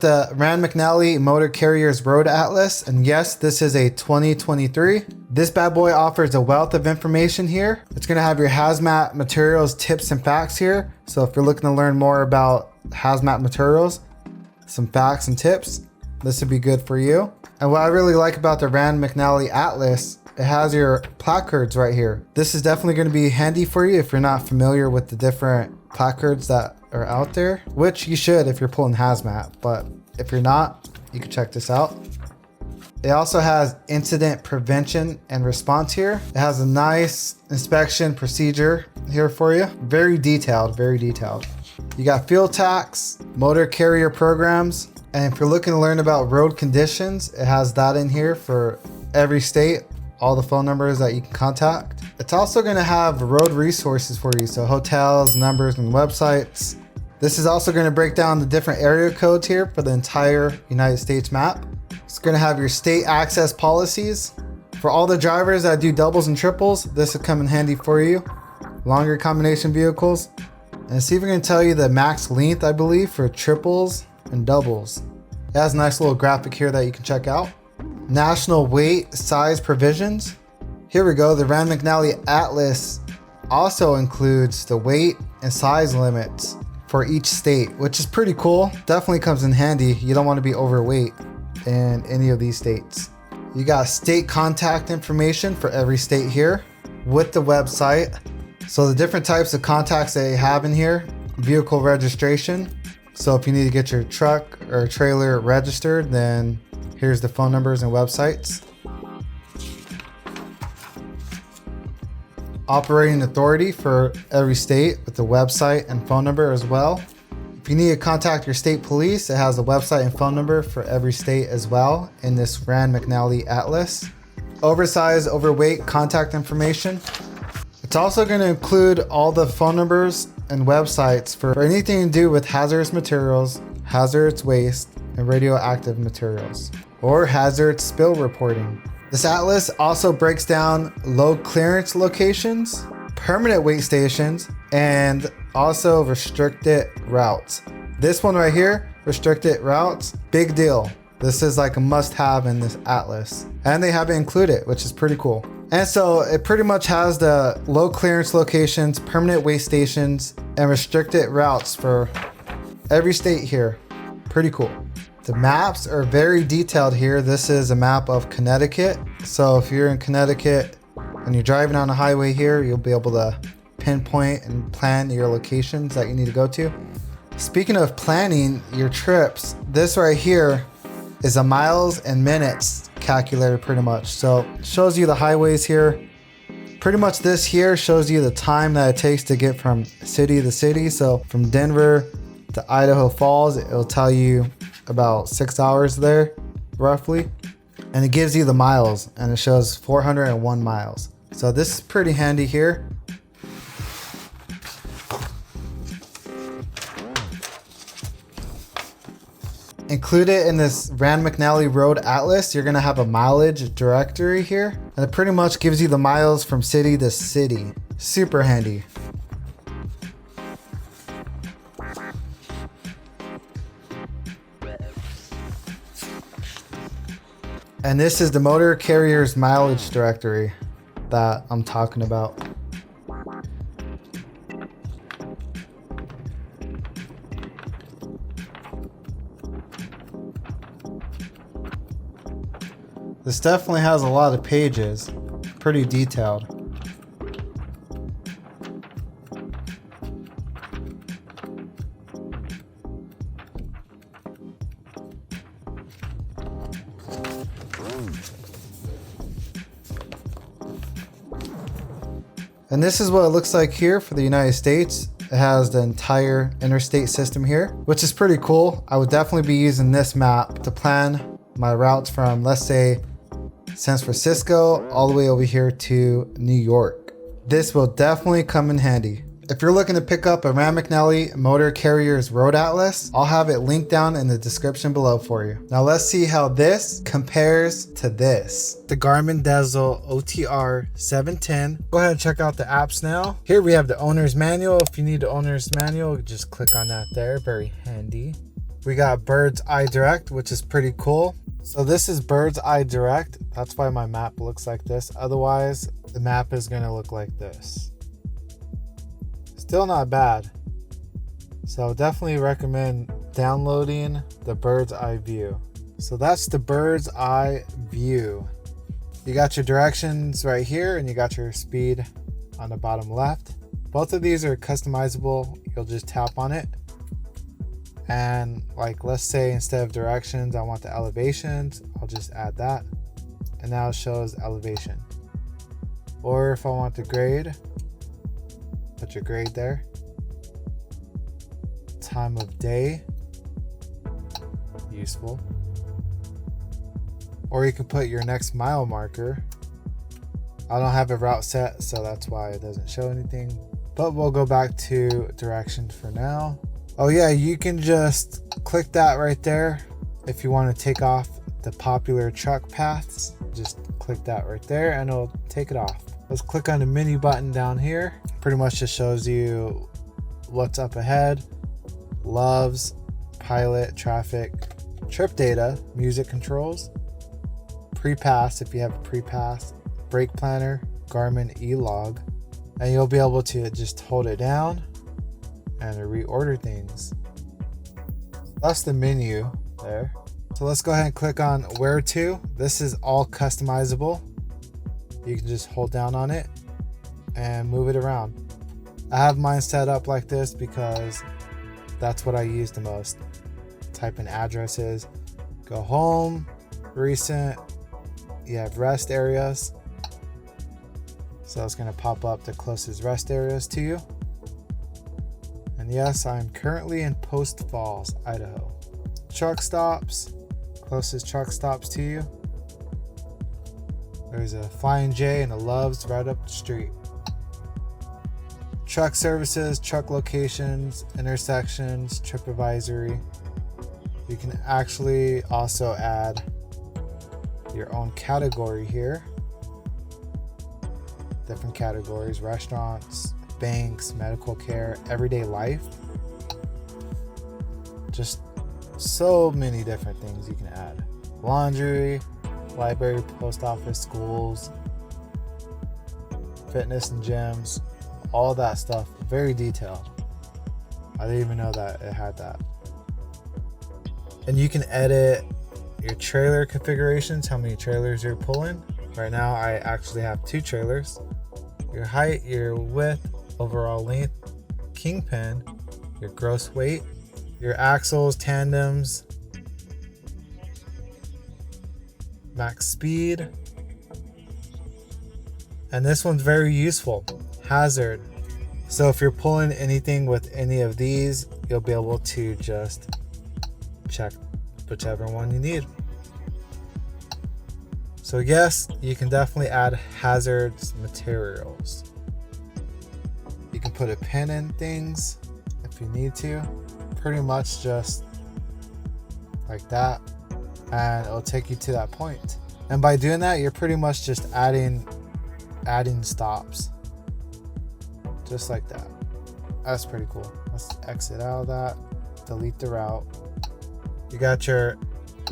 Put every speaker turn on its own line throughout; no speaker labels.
The Rand McNally Motor Carriers Road Atlas, and yes, this is a 2023. This bad boy offers a wealth of information here. It's gonna have your hazmat materials, tips, and facts here. So if you're looking to learn more about hazmat materials, some facts and tips, this would be good for you. And what I really like about the Rand McNally Atlas, it has your placards right here. This is definitely gonna be handy for you if you're not familiar with the different placards that are out there, which you should if you're pulling hazmat, but if you're not, you can check this out. It also has incident prevention and response here. It has a nice inspection procedure here for you. Very detailed, very detailed. You got fuel tax, motor carrier programs, and if you're looking to learn about road conditions, it has that in here for every state, all the phone numbers that you can contact. It's also gonna have road resources for you, so hotels, numbers, and websites. This is also gonna break down the different area codes here for the entire United States map. It's gonna have your state access policies. For all the drivers that do doubles and triples, this will come in handy for you. Longer combination vehicles. And it's even gonna tell you the max length, I believe, for triples and doubles. It has a nice little graphic here that you can check out. National weight size provisions. Here we go. The Rand McNally Atlas also includes the weight and size limits for each state, which is pretty cool. Definitely comes in handy. You don't want to be overweight in any of these states. You got state contact information for every state here with the website. So the different types of contacts they have in here, vehicle registration. So if you need to get your truck or trailer registered, then here's the phone numbers and websites. Operating authority for every state with the website and phone number as well. If you need to contact your state police, it has a website and phone number for every state as well in this Rand McNally Atlas. Oversized, overweight contact information. It's also going to include all the phone numbers and websites for anything to do with hazardous materials, hazardous waste, and radioactive materials, or hazard spill reporting. This atlas also breaks down low clearance locations, permanent weight stations, and also restricted routes. This one right here, restricted routes, big deal. This is like a must-have in this atlas. And they have it included, which is pretty cool. And so it pretty much has the low clearance locations, permanent weight stations, and restricted routes for every state here. Pretty cool. The maps are very detailed here. This is a map of Connecticut. So if you're in Connecticut and you're driving on the highway here, you'll be able to pinpoint and plan your locations that you need to go to. Speaking of planning your trips, this right here is a miles and minutes calculator pretty much. So it shows you the highways here. Pretty much this here shows you the time that it takes to get from city to city. So from Denver to Idaho Falls, it'll tell you about 6 hours there, roughly. And it gives you the miles, and it shows 401 miles. So this is pretty handy here. Included in this Rand McNally Road Atlas, you're gonna have a mileage directory here. And it pretty much gives you the miles from city to city. Super handy. And this is the motor carrier's mileage directory that I'm talking about. This definitely has a lot of pages, pretty detailed. And this is what it looks like here for the United States. It has the entire interstate system here, which is pretty cool. I would definitely be using this map to plan my routes from, let's say, San Francisco all the way over here to New York. This will definitely come in handy. If you're looking to pick up a Rand McNally Motor Carriers Road Atlas, I'll have it linked down in the description below for you. Now let's see how this compares to this. The Garmin Dezl OTR710. Go ahead and check out the apps now. Here we have the owner's manual. If you need the owner's manual, just click on that there, very handy. We got bird's eye direct, which is pretty cool. So this is bird's eye direct. That's why my map looks like this. Otherwise, the map is gonna look like this. Still not bad. So definitely recommend downloading the bird's eye view. So that's the bird's eye view. You got your directions right here and you got your speed on the bottom left. Both of these are customizable. You'll just tap on it. And like, let's say instead of directions, I want the elevations. I'll just add that. And now it shows elevation. Or if I want the grade, put your grade there. Time of day, useful. Or you can put your next mile marker. I don't have a route set, so that's why it doesn't show anything. But we'll go back to directions for now. Oh yeah, you can just click that right there. If you want to take off the popular truck paths, just click that right there and it'll take it off. Let's click on the menu button down here. Pretty much just shows you what's up ahead, loves, pilot, traffic, trip data, music controls, pre-pass if you have a pre-pass, brake planner, Garmin e-log, and you'll be able to just hold it down and reorder things. That's the menu there. So let's go ahead and click on where to. This is all customizable. You can just hold down on it and move it around. I have mine set up like this because that's what I use the most. Type in addresses, go home, recent, you have rest areas. So it's gonna pop up the closest rest areas to you. And yes, I'm currently in Post Falls, Idaho. Truck stops, closest truck stops to you. There's a Flying J and a Love's right up the street. Truck services, truck locations, intersections, trip advisory. You can actually also add your own category here. Different categories, restaurants, banks, medical care, everyday life. Just so many different things you can add. Laundry, library, post office, schools, fitness and gyms, all that stuff. Very detailed. I didn't even know that it had that. And you can edit your trailer configurations, how many trailers you're pulling. Right now I actually have 2 trailers. Your height, your width, overall length, kingpin, your gross weight, your axles, tandems, max speed. And this one's very useful, hazard. So if you're pulling anything with any of these, you'll be able to just check whichever one you need. So yes, you can definitely add hazards materials. You can put a pin in things if you need to. Pretty much just like that, and it'll take you to that point. And by doing that, you're pretty much just adding stops. Just like that. That's pretty cool. Let's exit out of that. Delete the route. You got your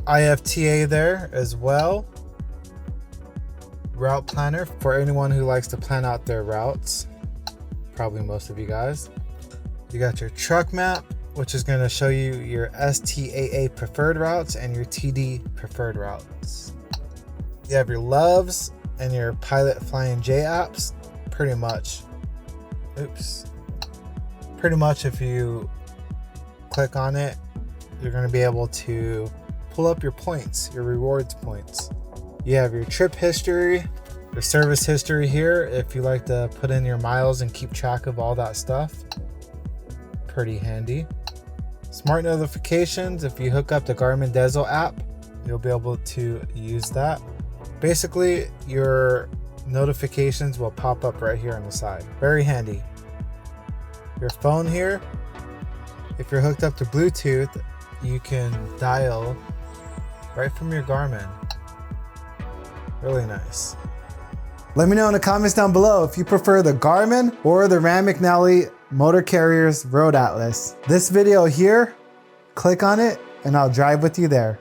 IFTA there as well. Route planner for anyone who likes to plan out their routes. Probably most of you guys. You got your truck map, which is going to show you your STAA preferred routes and your TD preferred routes. You have your loves and your pilot Flying J apps. Pretty much if you click on it, you're going to be able to pull up your points, your rewards points. You have your trip history, your service history here if you like to put in your miles and keep track of all that stuff. Pretty handy. Smart notifications, if you hook up the Garmin Dezl app, you'll be able to use that. Basically, your notifications will pop up right here on the side. Very handy. Your phone here, if you're hooked up to Bluetooth, you can dial right from your Garmin. Really nice. Let me know in the comments down below if you prefer the Garmin or the McNally Motor Carriers Road Atlas. This video here, click on it and I'll drive with you there.